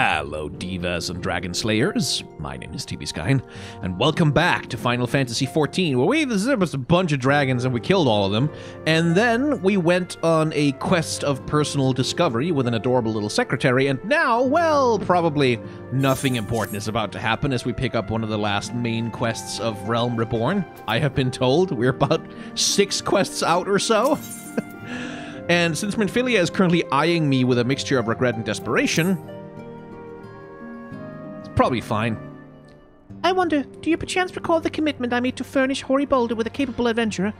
Hello, divas and dragon slayers. My name is TB Skyn, and welcome back to Final Fantasy XIV, where there was a bunch of dragons and we killed all of them, and then we went on a quest of personal discovery with an adorable little secretary, and now, well, probably nothing important is about to happen as we pick up one of the last main quests of Realm Reborn. I have been told we're about 6 quests out or so. And since Minfilia is currently eyeing me with a mixture of regret and desperation, probably fine. I wonder, do you perchance recall the commitment I made to furnish Hoary Boulder with a capable adventurer?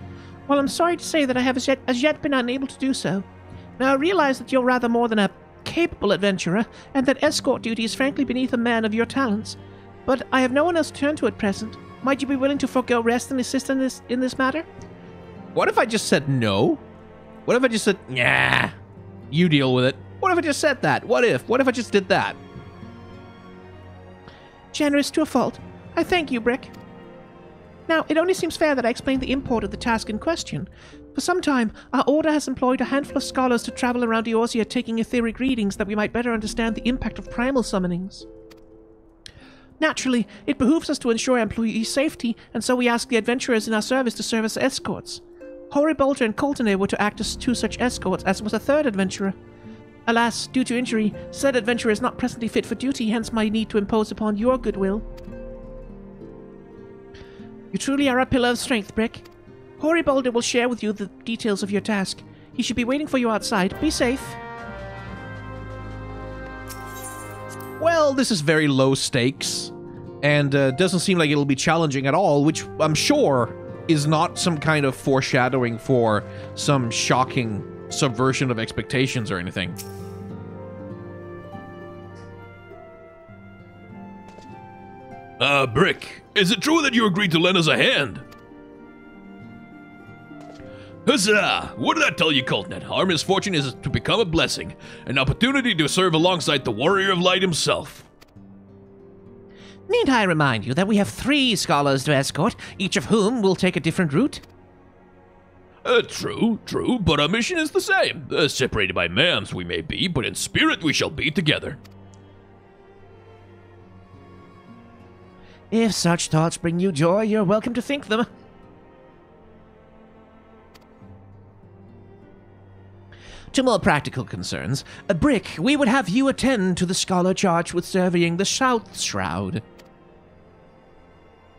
Well, I'm sorry to say that I have as yet been unable to do so. Now, I realize that you're rather more than a capable adventurer, and that escort duty is frankly beneath a man of your talents. But I have no one else to turn to at present. Might you be willing to forego rest and assist in this matter? What if I just said no? What if I just said, nah, you deal with it? What if I just said that? What if I just did that? Generous to a fault. I thank you, Brick. Now, it only seems fair that I explain the import of the task in question. For some time, our order has employed a handful of scholars to travel around Eorzea taking etheric readings that we might better understand the impact of primal summonings. Naturally, it behooves us to ensure employee safety, and so we ask the adventurers in our service to serve as escorts. Hoary Boulder and Coltonay were to act as 2 such escorts, as was a 3rd adventurer. Alas, due to injury, said adventurer is not presently fit for duty, hence my need to impose upon your goodwill. You truly are a pillar of strength, Brick. Hoary Boulder will share with you the details of your task. He should be waiting for you outside. Be safe. Well, this is very low stakes, and doesn't seem like it'll be challenging at all, which I'm sure is not some kind of foreshadowing for some shocking subversion of expectations or anything. Brick, is it true that you agreed to lend us a hand? Huzzah! What did I tell you, Coltnet? Our misfortune is to become a blessing, an opportunity to serve alongside the Warrior of Light himself. Need I remind you that we have 3 scholars to escort, each of whom will take a different route? True, but our mission is the same. Separated by mans we may be, but in spirit we shall be together. If such thoughts bring you joy, you're welcome to think them. To more practical concerns, Brick, we would have you attend to the scholar charged with surveying the SHROUD.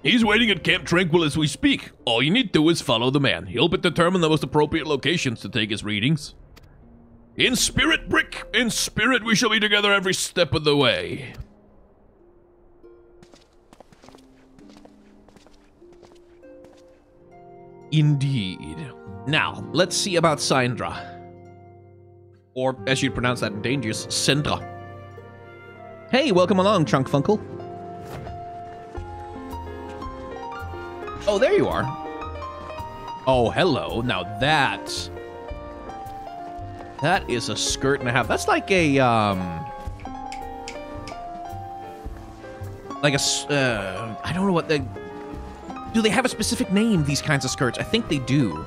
He's waiting at Camp Tranquil as we speak. All you need to do is follow the man. He'll determine the most appropriate locations to take his readings. In spirit, Brick, in spirit we shall be together every step of the way. Indeed. Now, let's see about Syndra. Or, as you'd pronounce that in Dangerous, Syndra. Hey, welcome along, Chunkfunkle. Oh, there you are. Oh, hello. Now that is a skirt and a half. That's like a, I don't know what they... Do they have a specific name, these kinds of skirts? I think they do.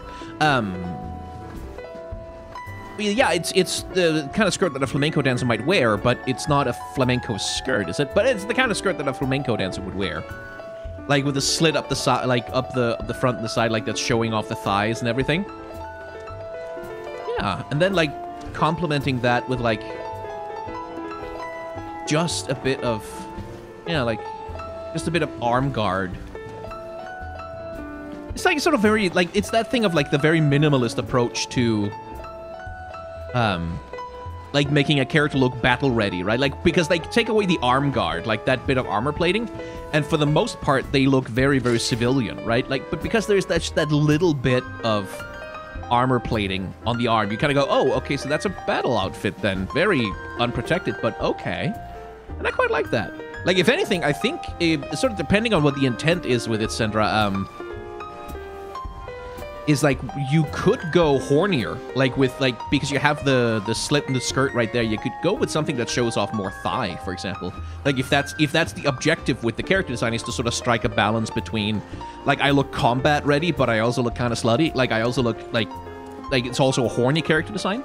Yeah, it's the kind of skirt that a flamenco dancer might wear, but it's not a flamenco skirt, is it? But it's the kind of skirt that a flamenco dancer would wear. Like with a slit up the side, like up the front and the side, like that's showing off the thighs and everything. Yeah, and then like complementing that with like just a bit of, like just a bit of arm guard. It's like sort of very, like, it's that thing of like the very minimalist approach to, like making a character look battle ready, right? Like, because they take away the arm guard, like that bit of armor plating, and for the most part, they look very, very civilian, right? Like, but because there's that little bit of armor plating on the arm, you kind of go, oh, okay, so that's a battle outfit then. Very unprotected, but okay. And I quite like that. Like, if anything, I think, sort of depending on what the intent is with it, Sendra, is like you could go hornier, like with like, because you have the slit in the skirt right there, you could go with something that shows off more thigh, for example. Like if that's the objective with the character design, is to sort of strike a balance between, like, I look combat ready, but I also look kind of slutty. Like I also look like it's also a horny character design.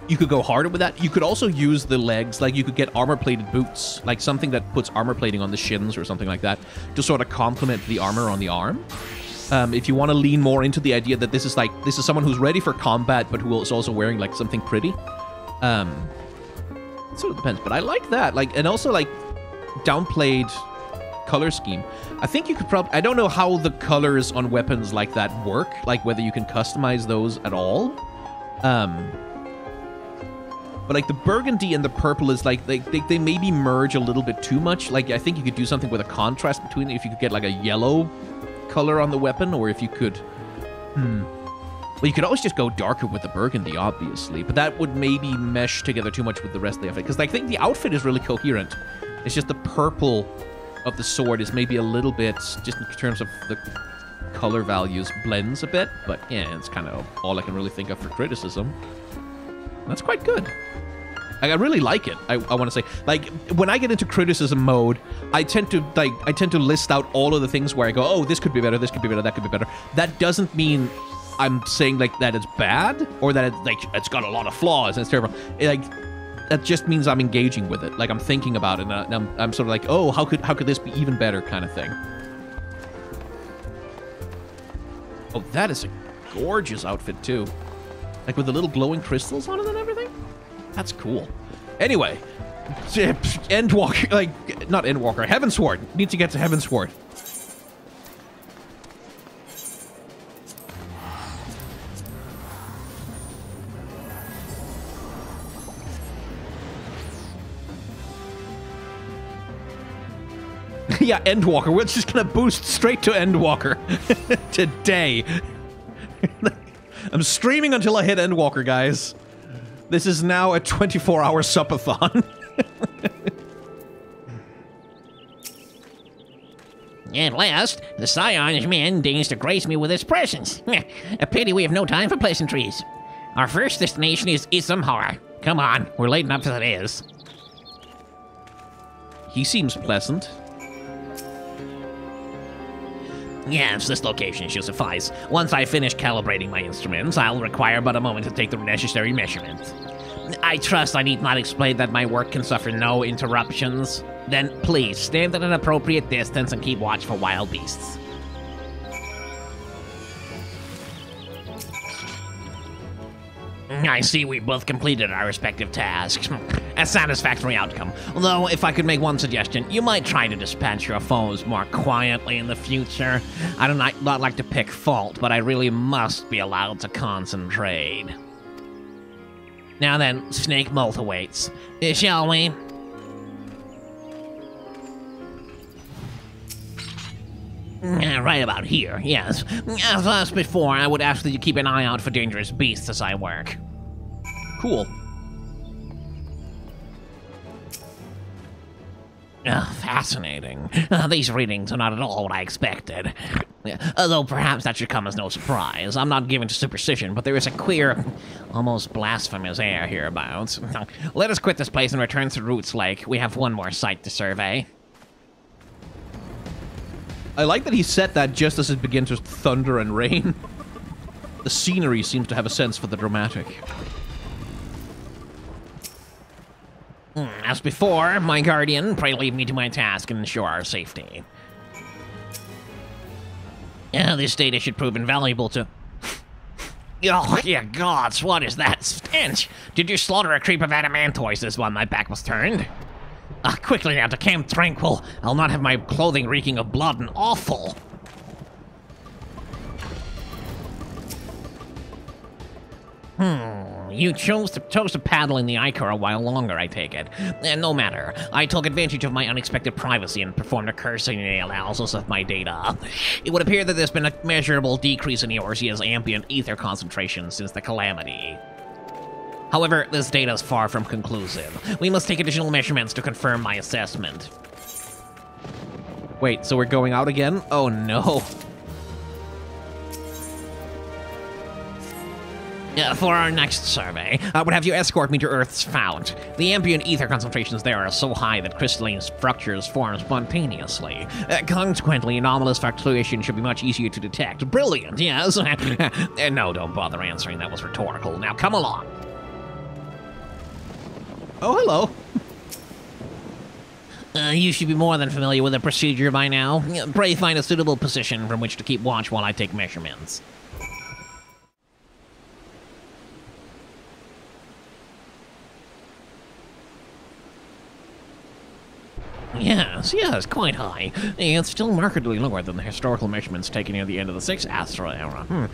you could go harder with that. You could also use the legs, like you could get armor-plated boots, like something that puts armor plating on the shins or something like that, to sort of complement the armor on the arm. If you want to lean more into the idea that this is someone who's ready for combat, but who is also wearing like something pretty. It sort of depends, but I like that. Like, and also like downplayed color scheme. I think you could probably, I don't know how the colors on weapons like that work, like whether you can customize those at all. But like the burgundy and the purple is like, they maybe merge a little bit too much. Like I think you could do something with a contrast between it if you could get like a yellow color on the weapon, or if you could, well, you could always just go darker with the burgundy, obviously, but that would maybe mesh together too much with the rest of the outfit, because I think the outfit is really coherent. It's just the purple of the sword is maybe a little bit, just in terms of the color values, blends a bit, but yeah, it's kind of all I can really think of for criticism. That's quite good. I really like it. I want to say, like, when I get into criticism mode, I tend to list out all of the things where I go, oh, this could be better, this could be better, that could be better. That doesn't mean I'm saying like that it's bad or that it's got a lot of flaws and it's terrible. That just means I'm engaging with it. Like I'm thinking about it, and I'm sort of like, oh, how could this be even better, kind of thing. Oh, that is a gorgeous outfit too. Like with the little glowing crystals on it and everything. That's cool. Anyway, Endwalker, like, not Endwalker, Heavensward. Need to get to Heavensward. Yeah, Endwalker. We're just gonna boost straight to Endwalker today. I'm streaming until I hit Endwalker, guys. This is now a 24-hour subathon. At last, the Scion's man deigns to grace me with his presence. A pity we have no time for pleasantries. Our first destination is Issamhar. Come on, we're late enough as it is. He seems pleasant. Yes, this location should suffice. Once I finish calibrating my instruments, I'll require but a moment to take the necessary measurements. I trust I need not explain that my work can suffer no interruptions. Then please, stand at an appropriate distance and keep watch for wild beasts. I see we both completed our respective tasks. A satisfactory outcome. Although, if I could make one suggestion, you might try to dispatch your foes more quietly in the future. I do not like to pick fault, but I really must be allowed to concentrate. Now then, Snake Multiweights. Shall we? Right about here, yes. As asked before, I would ask that you keep an eye out for dangerous beasts as I work. Cool. Fascinating. These readings are not at all what I expected. Although perhaps that should come as no surprise. I'm not given to superstition, but there is a queer, almost blasphemous air hereabouts. Let us quit this place and return to Roots Lake. We have one more site to survey. I like that he set that just as it begins to thunder and rain. The scenery seems to have a sense for the dramatic. As before, my guardian, pray leave me to my task and ensure our safety. This data should prove invaluable to... Oh, yeah, gods, what is that stench? Did you slaughter a creep of adamantoises while my back was turned? Quickly now to Camp Tranquil. I'll not have my clothing reeking of blood and offal. You chose to paddle in the Ichor a while longer, I take it. No matter. I took advantage of my unexpected privacy and performed a cursory analysis of my data. It would appear that there's been a measurable decrease in Eorzea's ambient ether concentration since the calamity. However, this data is far from conclusive. We must take additional measurements to confirm my assessment. Wait, so we're going out again? Oh no. For our next survey, I would have you escort me to Earth's fount. The ambient ether concentrations there are so high that crystalline structures form spontaneously. Consequently, anomalous fluctuation should be much easier to detect. Brilliant, yes? No, don't bother answering. That was rhetorical. Now come along. Oh, hello. You should be more than familiar with the procedure by now. Pray find a suitable position from which to keep watch while I take measurements. Yes, quite high. It's still markedly lower than the historical measurements taken near the end of the 6th asteroid era.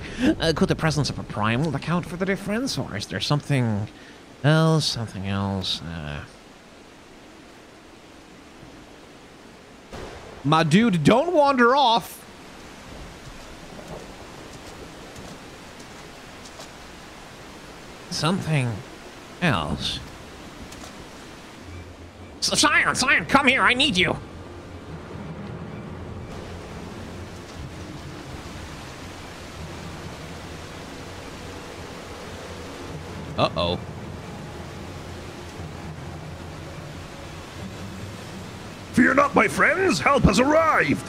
Could the presence of a primal account for the difference, or is there something else? My dude, don't wander off. Something else. Scion, come here, I need you. Uh-oh. Fear not, my friends, help has arrived!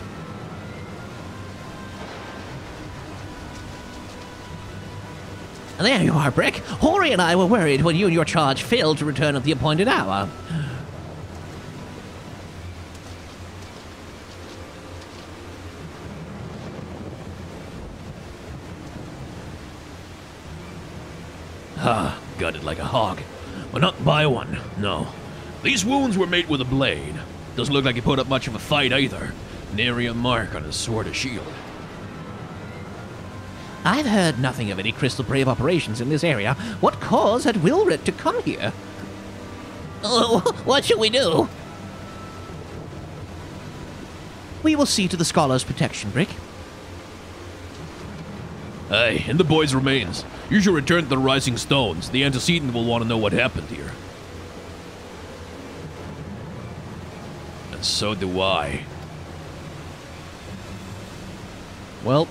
There you are, Brick. Hori and I were worried when you and your charge failed to return at the appointed hour. Gutted like a hog. But not by one, no. These wounds were made with a blade. Doesn't look like he put up much of a fight either. Nary a mark on his sword or shield. I've heard nothing of any Crystal Brave operations in this area. What cause had Wilrit to come here? Oh, what shall we do? We will see to the Scholar's protection, Brick. Aye, and the boy's remains. You should return to the Rising Stones. The antecedent will want to know what happened here. And so do I. Well,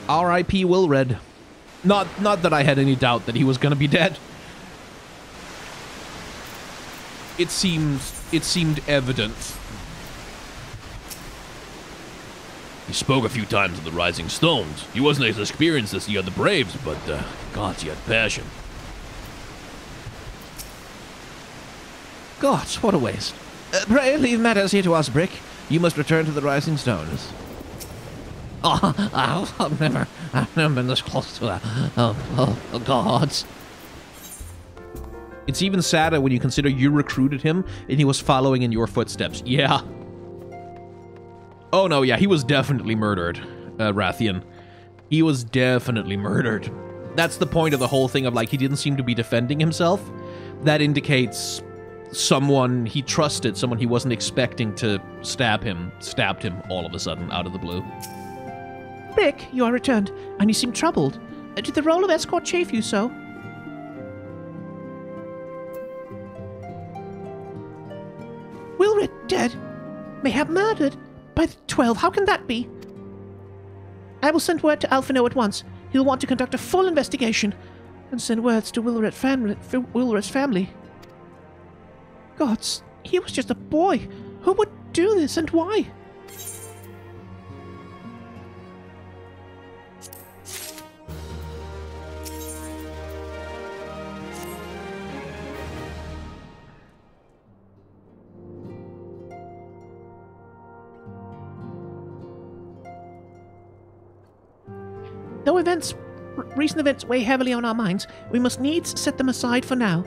R.I.P. Wilred. Not that I had any doubt that he was gonna be dead. It seemed evident. He spoke a few times of the Rising Stones. He wasn't as experienced as the other Braves, but, gods, he had passion. Gods, what a waste. Pray leave matters here to us, Brick. You must return to the Rising Stones. I've never been this close to a gods. It's even sadder when you consider you recruited him and he was following in your footsteps. Yeah. Oh no, yeah, he was definitely murdered, Rathian. He was definitely murdered. That's the point of the whole thing of, like, he didn't seem to be defending himself. That indicates someone he trusted, someone he wasn't expecting to stabbed him all of a sudden out of the blue. Brick, you are returned, and you seem troubled. Did the role of escort chafe you so? Wilrit dead? Mayhap murdered? By the 12, how can that be? I will send word to Alphino at once. He'll want to conduct a full investigation, and send words to Wilrit's family. Gods, he was just a boy. Who would do this, and why? Though recent events weigh heavily on our minds, we must needs set them aside for now.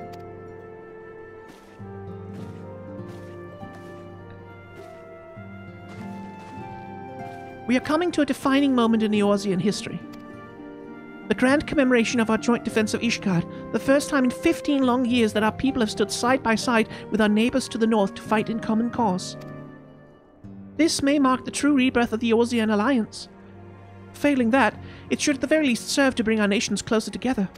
We are coming to a defining moment in Eorzean history. The grand commemoration of our joint defense of Ishgard, the first time in 15 long years that our people have stood side by side with our neighbors to the north to fight in common cause. This may mark the true rebirth of the Eorzean alliance. Failing that, it should at the very least serve to bring our nations closer together.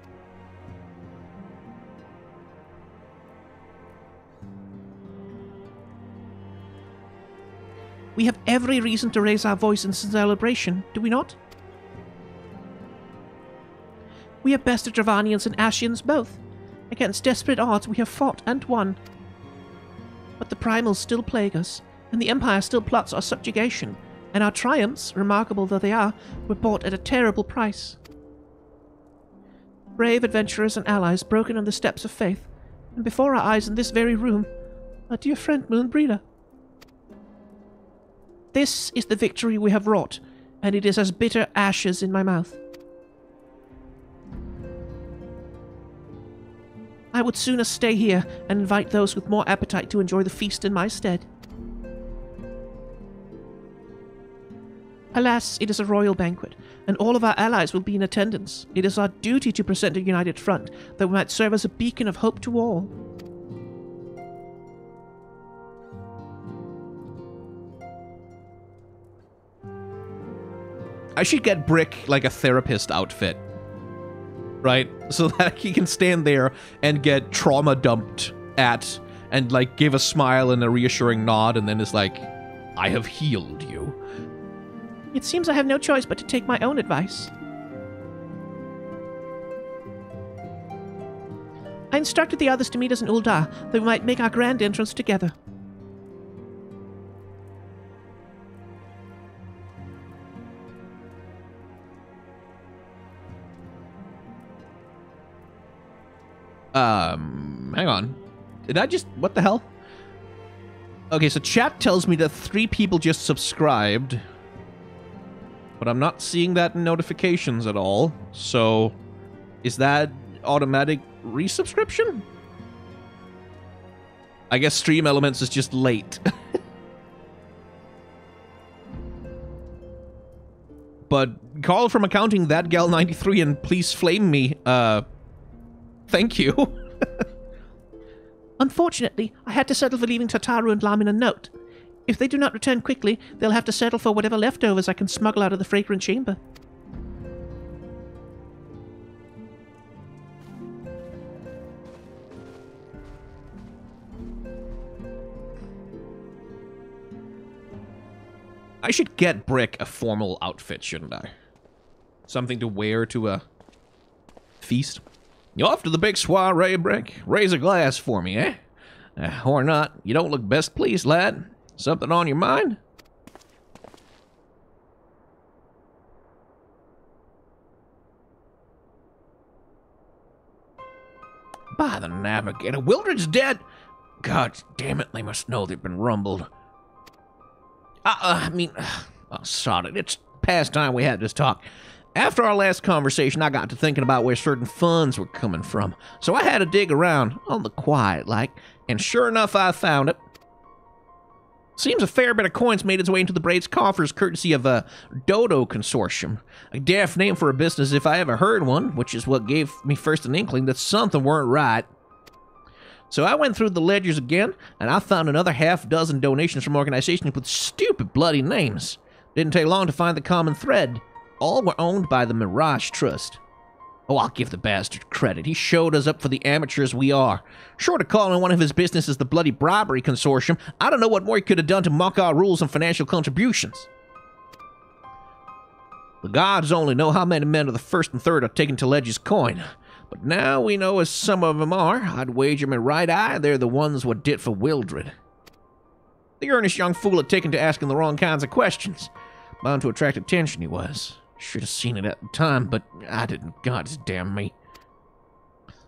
We have every reason to raise our voice in celebration, do we not? We have bested Dravanians and Ashians both. Against desperate odds we have fought and won. But the primals still plague us, and the Empire still plots our subjugation, and our triumphs, remarkable though they are, were bought at a terrible price. Brave adventurers and allies broken on the steps of faith, and before our eyes in this very room, our dear friend Moonbreeder. This is the victory we have wrought, and it is as bitter ashes in my mouth. I would sooner stay here and invite those with more appetite to enjoy the feast in my stead. Alas, it is a royal banquet, and all of our allies will be in attendance. It is our duty to present a united front that might serve as a beacon of hope to all. I should get Brick like a therapist outfit, right? So that he can stand there and get trauma dumped at and like give a smile and a reassuring nod and then is like, I have healed you. It seems I have no choice but to take my own advice. I instructed the others to meet us in Ul'dah, that we might make our grand entrance together. Hang on. Did I just... What the hell? Okay, so chat tells me that 3 people just subscribed. But I'm not seeing that in notifications at all. So, is that automatic resubscription? I guess Stream Elements is just late. But call from accounting that gal 93 and please flame me. Thank you. Unfortunately, I had to settle for leaving Tataru and Lamin a note. If they do not return quickly, they'll have to settle for whatever leftovers I can smuggle out of the fragrant chamber. I should get Brick a formal outfit, shouldn't I? Something to wear to a feast. You off to the big soiree, Brick? Raise a glass for me, eh? Or not. You don't look best pleased, lad. Something on your mind? By the Navigator, Wildred's dead! God damn it, they must know they've been rumbled. Sod it. It's past time we had this talk. After our last conversation, I got to thinking about where certain funds were coming from. So I had to dig around, on the quiet like, and sure enough, I found it. Seems a fair bit of coins made its way into the Braid's coffers courtesy of a Dodo Consortium. A daft name for a business if I ever heard one, which is what gave me first an inkling that something weren't right. So I went through the ledgers again, and I found another half dozen donations from organizations with stupid bloody names. Didn't take long to find the common thread. All were owned by the Mirage Trust. Oh, I'll give the bastard credit. He showed us up for the amateurs we are. Short of calling one of his businesses the bloody bribery consortium, I don't know what more he could have done to mock our rules and financial contributions. The gods only know how many men of the first and third are taking Telegi's coin. But now we know as some of them are, I'd wager my right eye they're the ones what did for Wildred. The earnest young fool had taken to asking the wrong kinds of questions. Bound to attract attention he was. Should have seen it at the time, but I didn't. God damn me.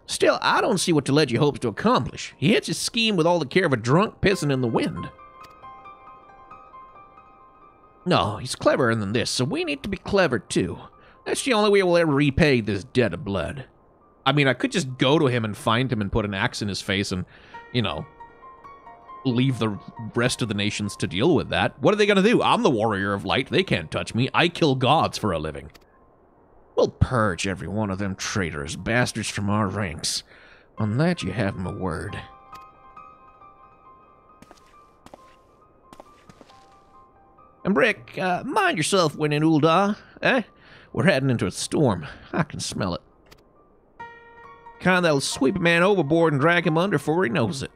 Still, I don't see what Telegi hopes to accomplish. He hits his scheme with all the care of a drunk pissing in the wind. No, he's cleverer than this, so we need to be clever too. That's the only way we'll ever repay this debt of blood. I mean, I could just go to him and find him and put an axe in his face and, you know, leave the rest of the nations to deal with that. What are they gonna do? I'm the warrior of light. They can't touch me. I kill gods for a living. We'll purge every one of them traitors, bastards from our ranks. On that you have my word. And Brick, mind yourself when in Ul'dah, eh? We're heading into a storm. I can smell it. Kind that'll sweep a man overboard and drag him under before he knows it.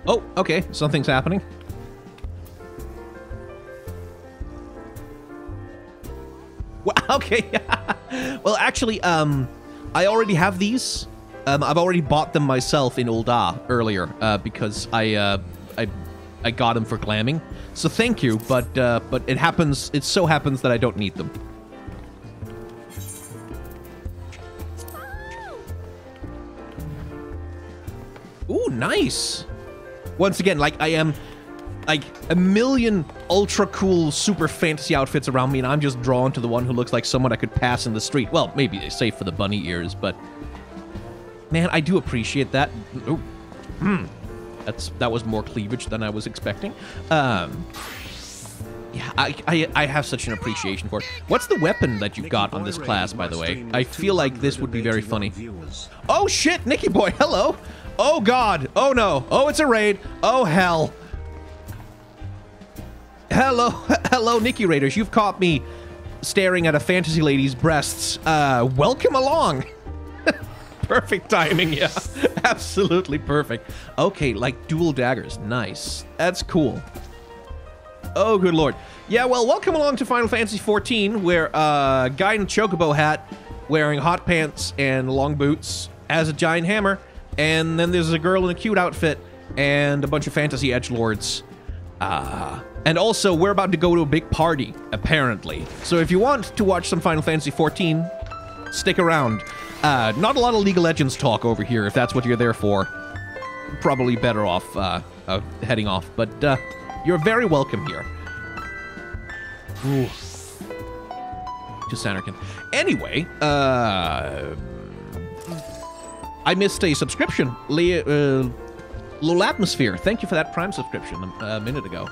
Oh, okay, something's happening. Well, okay. Well, actually, I already have these. I've already bought them myself in Ul'dah earlier, because I I got them for glamming. So thank you, but it happens. It so happens that I don't need them. Ooh, nice. Once again, like I am, like a million ultra cool, super fantasy outfits around me, and I'm just drawn to the one who looks like someone I could pass in the street. Well, maybe safe for the bunny ears, but man, I do appreciate that. Ooh. That was more cleavage than I was expecting. Yeah, I have such an appreciation for it. What's the weapon that you've got on this class, by the way? I feel like this would be very funny. Oh shit, Nicky boy, hello. Oh god, oh no, oh it's a raid, oh hell. Hello, Nicky Raiders, you've caught me staring at a fantasy lady's breasts. Welcome along. Perfect timing, yeah. Absolutely perfect. Okay, like dual daggers. Nice. That's cool. Oh, good lord. Yeah, well, welcome along to Final Fantasy XIV, where a guy in a chocobo hat, wearing hot pants and long boots, has a giant hammer, and then there's a girl in a cute outfit, and a bunch of fantasy edgelords. And also, we're about to go to a big party, apparently. So if you want to watch some Final Fantasy XIV, stick around. Not a lot of League of Legends talk over here, if that's what you're there for. Probably better off heading off, but you're very welcome here. Ooh. Just Anarchin. Anyway, I missed a subscription. Low Atmosphere, thank you for that Prime subscription a minute ago.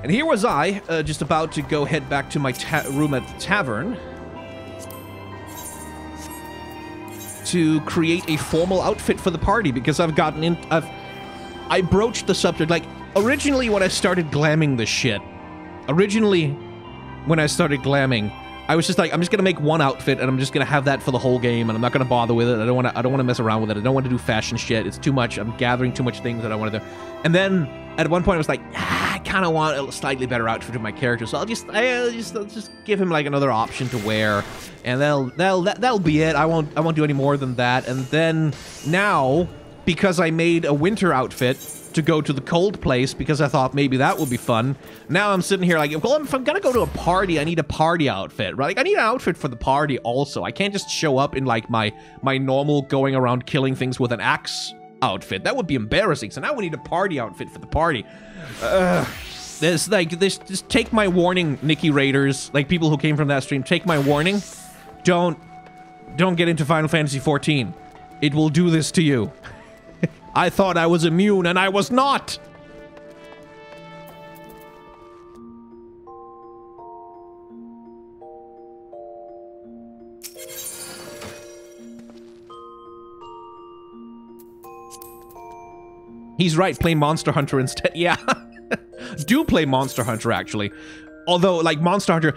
And here was I, just about to go head back to my room at the tavern to create a formal outfit for the party, because I've gotten in... I broached the subject, like, originally when I started glamming this shit, I was just like, I'm just gonna make one outfit, and I'm just gonna have that for the whole game, and I'm not gonna bother with it. I don't wanna mess around with it. I don't want to do fashion shit. It's too much. I'm gathering too much things that I want to do. And then at one point I was like, I kind of want a slightly better outfit for my character, so I'll just give him like another option to wear, and that'll be it. I won't do any more than that. And then now, because I made a winter outfit to go to the cold place, because I thought maybe that would be fun. Now I'm sitting here like, well, if I'm gonna go to a party, I need a party outfit, right? Like, I need an outfit for the party also. I can't just show up in like my normal going around killing things with an axe outfit. That would be embarrassing. So now we need a party outfit for the party. Just take my warning, Nicky Raiders, like people who came from that stream. Take my warning. Don't get into Final Fantasy XIV. It will do this to you. I thought I was immune, and I was not! He's right, play Monster Hunter instead. Yeah. Do play Monster Hunter, actually. Although, like, Monster Hunter,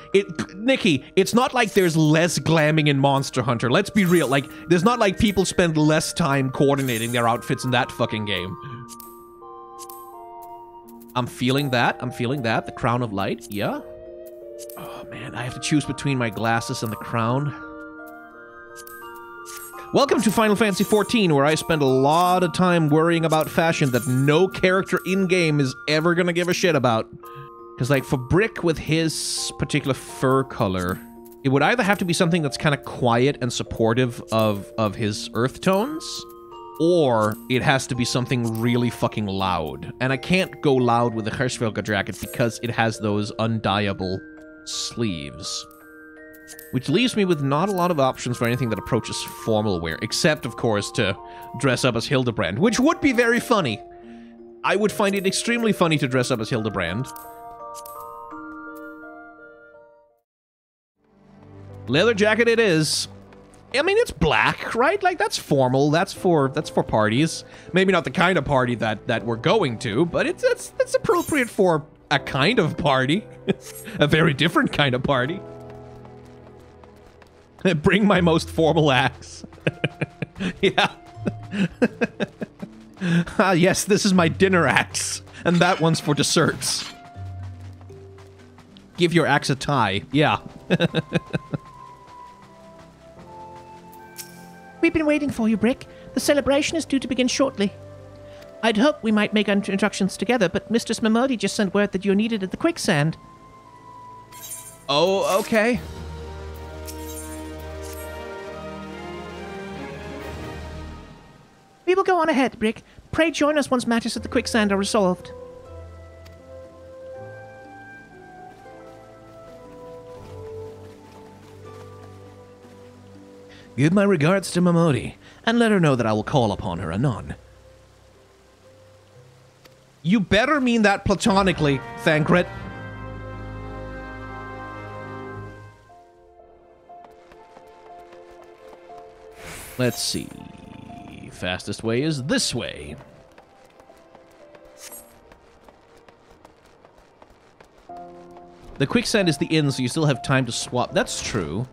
Nikki, it's not like there's less glamming in Monster Hunter. Let's be real. Like, there's not like people spend less time coordinating their outfits in that fucking game. I'm feeling that. The Crown of Light. Yeah. Oh, man. I have to choose between my glasses and the crown. Welcome to Final Fantasy XIV, where I spend a lot of time worrying about fashion that no character in-game is ever gonna give a shit about. Because, like, for Brick with his particular fur color, it would either have to be something that's kind of quiet and supportive of his earth tones, or it has to be something really fucking loud. And I can't go loud with the Hirschfelger jacket because it has those undyeable sleeves. Which leaves me with not a lot of options for anything that approaches formal wear, except, of course, to dress up as Hildebrand, which would be very funny. I would find it extremely funny to dress up as Hildebrand. Leather jacket it is. I mean, it's black, right? Like, that's formal. That's for parties. Maybe not the kind of party that we're going to, but it's appropriate for a kind of party. A very different kind of party. Bring my most formal axe. Yeah. Ah, yes, this is my dinner axe. And that one's for desserts. Give your axe a tie. Yeah. We've been waiting for you, Brick. The celebration is due to begin shortly. I'd hoped we might make introductions together, but Mistress Mamodi just sent word that you're needed at the quicksand. Oh, okay. We will go on ahead, Brick. Pray join us once matters at the quicksand are resolved. Give my regards to Mamodi, and let her know that I will call upon her anon. You better mean that platonically, Thancred. Let's see. Fastest way is this way. The quicksand is the inn, so you still have time to swap. That's true.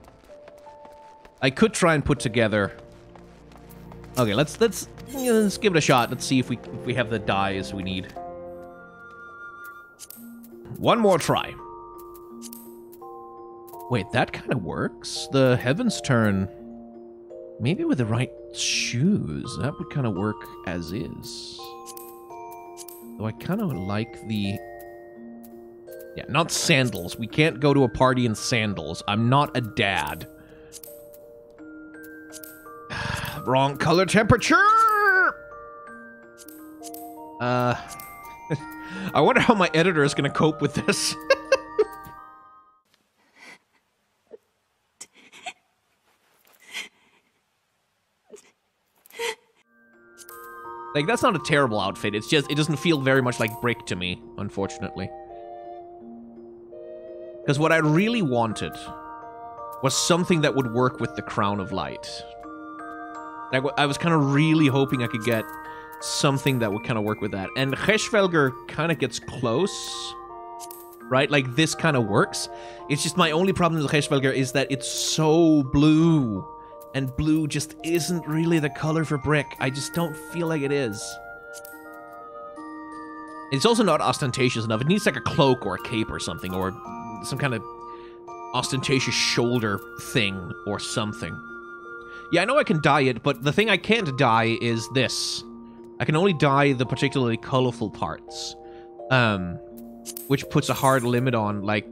I could try and put together... Okay, let's give it a shot. Let's see if we have the dyes we need. One more try. Wait, that kind of works. The Heaven's Turn... Maybe with the right shoes, that would kind of work as is. Though I kind of like the... Yeah, not sandals. We can't go to a party in sandals. I'm not a dad. Wrong color temperature! I wonder how my editor is going to cope with this. Like, that's not a terrible outfit. It's just, it doesn't feel very much like Brick to me, unfortunately. Because what I really wanted was something that would work with the Crown of Light. Like, I was kind of really hoping I could get something that would kind of work with that. And Geschvelger kind of gets close, right? Like, this kind of works. It's just my only problem with Geschvelger is that it's so blue. And blue just isn't really the color for Brick. I just don't feel like it is. It's also not ostentatious enough. It needs like a cloak or a cape or something, or some kind of ostentatious shoulder thing or something. Yeah, I know I can dye it, but the thing I can't dye is this. I can only dye the particularly colorful parts. Which puts a hard limit on, like,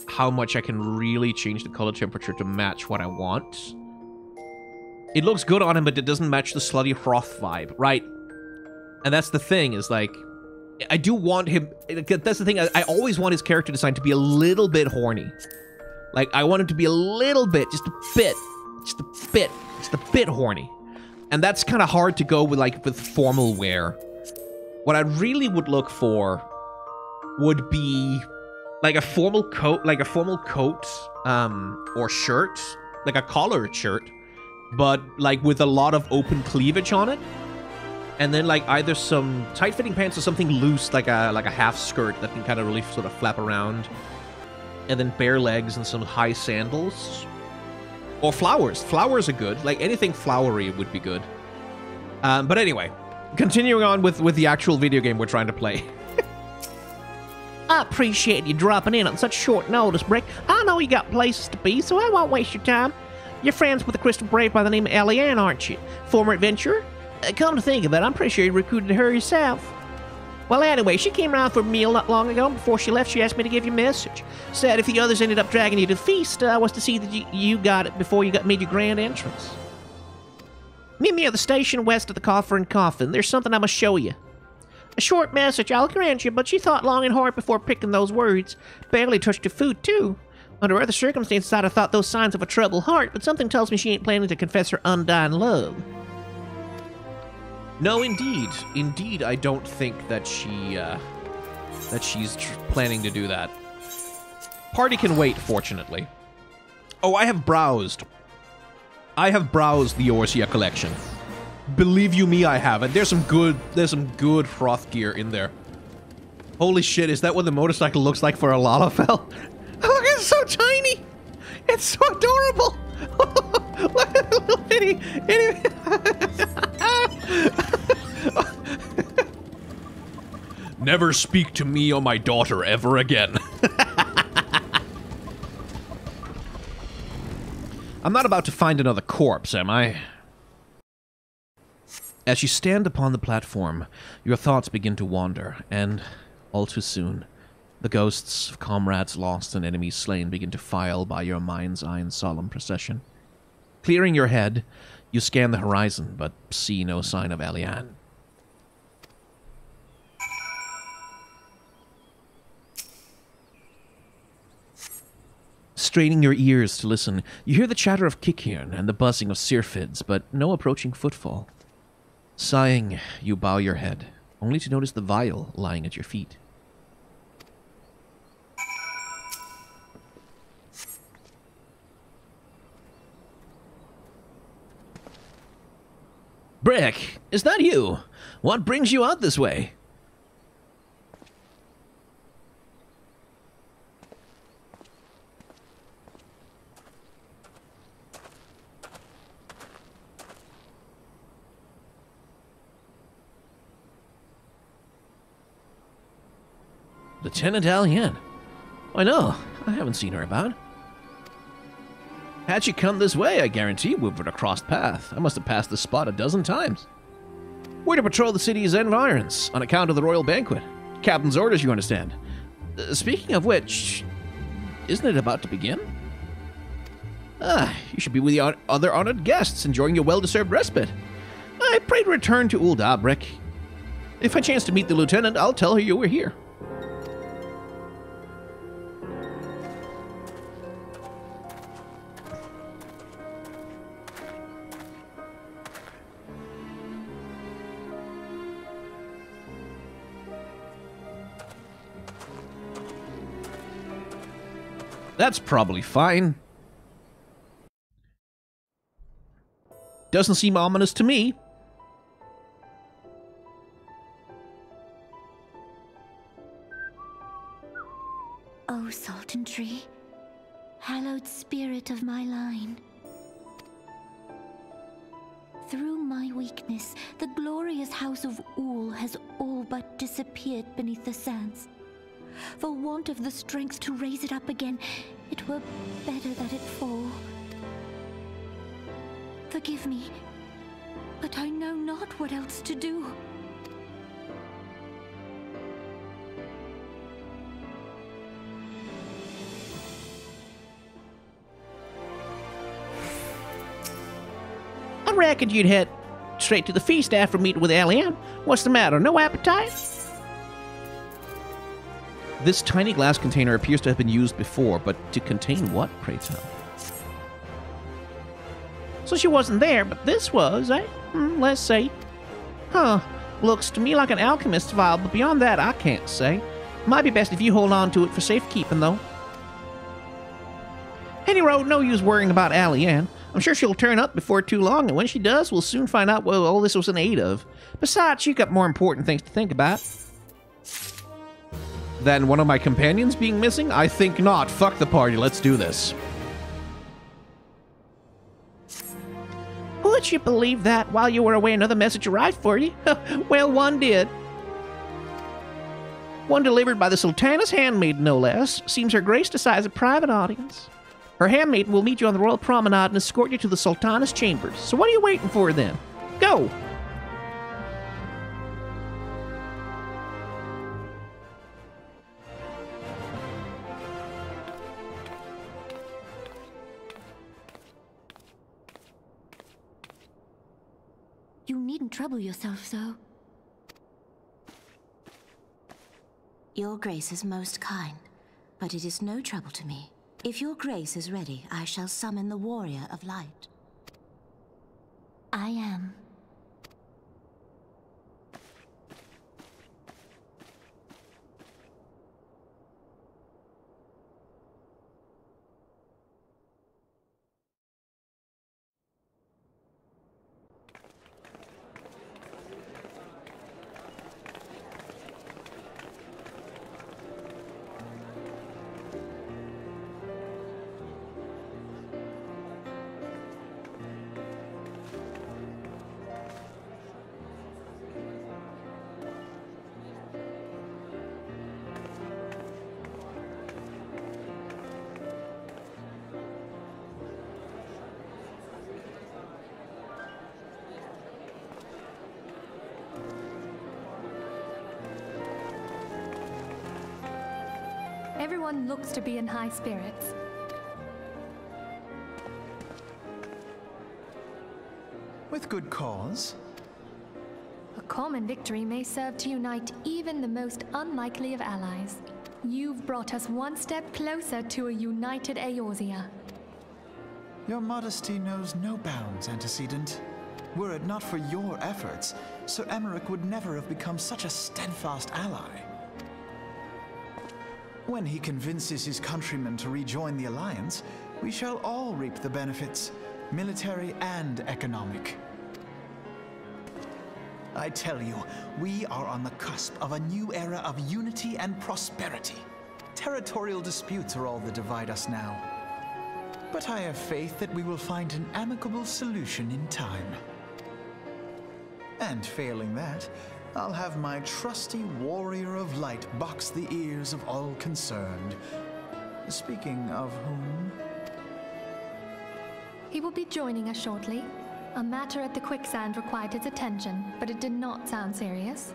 how much I can really change the color temperature to match what I want. It looks good on him, but it doesn't match the slutty froth vibe, right? And that's the thing, is like, I do want him... That's the thing, I always want his character design to be a little bit horny. Like, I want him to be a little bit, just a bit horny. And that's kind of hard to go with, like, with formal wear. What I really would look for would be, like, a formal coat, or shirt, like a collared shirt, but, like, with a lot of open cleavage on it. And then, like, either some tight-fitting pants or something loose, like a half skirt that can kind of really sort of flap around. And then bare legs and some high sandals. Or flowers. Flowers are good. Like, anything flowery would be good. But anyway, continuing on with the actual video game we're trying to play. I appreciate you dropping in on such short notice, Brick. I know you got places to be, so I won't waste your time. You're friends with a crystal brave by the name of Eliane, aren't you? Former adventurer? Come to think of it, I'm pretty sure you recruited her yourself. Well, anyway, she came around for a meal not long ago, and before she left, she asked me to give you a message. Said if the others ended up dragging you to the feast, was to see that you got it before you made your grand entrance. Meet me at the station west of the Coffer and Coffin. There's something I must show you. A short message, I'll grant you, but she thought long and hard before picking those words. Barely touched her food, too. Under other circumstances, I'd have thought those signs of a troubled heart, but something tells me she ain't planning to confess her undying love. No, indeed. Indeed, I don't think that she's planning to do that. Party can wait, fortunately. Oh, I have browsed. I have browsed the Orsia collection. Believe you me, I have. And there's some good froth gear in there. Holy shit, is that what the motorcycle looks like for a Lalafell? Look, it's so tiny! It's so adorable! Look at the little bitty... Never speak to me or my daughter ever again. I'm not about to find another corpse, am I? As you stand upon the platform, your thoughts begin to wander, and all too soon, the ghosts of comrades lost and enemies slain begin to file by your mind's eye in solemn procession. Clearing your head, you scan the horizon, but see no sign of Eliane. Straining your ears to listen, you hear the chatter of Kikiern and the buzzing of syrphids, but no approaching footfall. Sighing, you bow your head, only to notice the vial lying at your feet. Brick, is that you? What brings you out this way? Lieutenant Eliane. I know. I haven't seen her about. Had she come this way, I guarantee we would have crossed path. I must have passed this spot a dozen times. We're to patrol the city's environs on account of the royal banquet. Captain's orders, you understand. Speaking of which, isn't it about to begin? You should be with the other honored guests, enjoying your well-deserved respite. I pray to return to Old Abrick. If I chance to meet the lieutenant, I'll tell her you were here. That's probably fine. Doesn't seem ominous to me. O Sultan Tree, hallowed spirit of my line. Through my weakness, the glorious house of Ul has all but disappeared beneath the sands. For want of the strength to raise it up again, it were better that it fall. Forgive me, but I know not what else to do. I reckoned you'd head straight to the feast after meeting with Eliane. What's the matter? No appetite? This tiny glass container appears to have been used before, but to contain what, pray tell? So she wasn't there, but this was, eh? Let's see. Huh. Looks to me like an alchemist's vial, but beyond that, I can't say. Might be best if you hold on to it for safekeeping, though. Anyway, no use worrying about Eliane. I'm sure she'll turn up before too long, and when she does, we'll soon find out what all this was in aid of. Besides, you've got more important things to think about. Than one of my companions being missing? I think not. Fuck the party. Let's do this. Would you believe that while you were away another message arrived for you? Well, one did. One delivered by the Sultana's handmaid, no less. Seems her grace decides a private audience. Her handmaid will meet you on the royal promenade and escort you to the Sultana's chambers. So what are you waiting for then? Go! You needn't trouble yourself so. Your grace is most kind, but it is no trouble to me. If your grace is ready, I shall summon the warrior of light. I am. Everyone looks to be in high spirits. With good cause. A common victory may serve to unite even the most unlikely of allies. You've brought us one step closer to a united Eorzea. Your modesty knows no bounds, Antecedent. Were it not for your efforts, Sir Emmerich would never have become such a steadfast ally. When he convinces his countrymen to rejoin the Alliance, we shall all reap the benefits, military and economic. I tell you, we are on the cusp of a new era of unity and prosperity. Territorial disputes are all that divide us now. But I have faith that we will find an amicable solution in time. And failing that, I'll have my trusty warrior of light box the ears of all concerned. Speaking of whom... He will be joining us shortly. A matter at the quicksand required his attention, but it did not sound serious.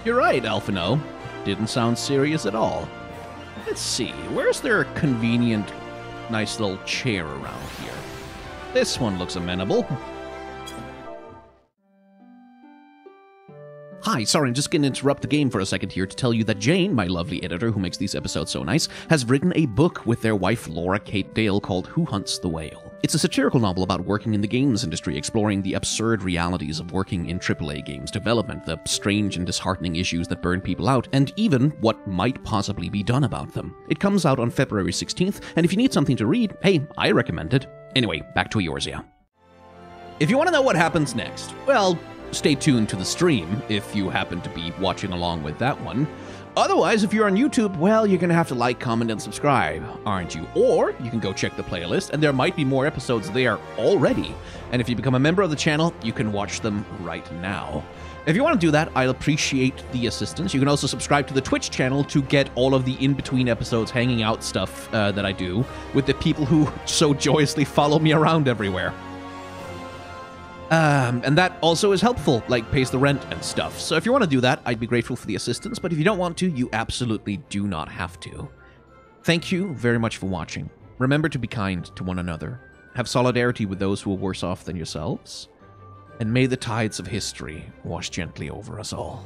You're right, Alphino. Didn't sound serious at all. Let's see, where's their convenient, nice little chair around here? This one looks amenable. Hi, sorry, I'm just going to interrupt the game for a second here to tell you that Jane, my lovely editor who makes these episodes so nice, has written a book with their wife Laura Kate Dale called Who Hunts the Whale. It's a satirical novel about working in the games industry, exploring the absurd realities of working in AAA games development, the strange and disheartening issues that burn people out, and even what might possibly be done about them. It comes out on February 16th, and if you need something to read, hey, I recommend it. Anyway, back to Eorzea. If you want to know what happens next, well, stay tuned to the stream if you happen to be watching along with that one. Otherwise, if you're on YouTube, well, you're going to have to like, comment, and subscribe, aren't you? Or you can go check the playlist, and there might be more episodes there already. And if you become a member of the channel, you can watch them right now. If you want to do that, I'll appreciate the assistance. You can also subscribe to the Twitch channel to get all of the in-between episodes hanging out stuff that I do with the people who so joyously follow me around everywhere. And that also is helpful, like pays the rent and stuff. So if you want to do that, I'd be grateful for the assistance, but if you don't want to, you absolutely do not have to. Thank you very much for watching. Remember to be kind to one another. Have solidarity with those who are worse off than yourselves. And may the tides of history wash gently over us all.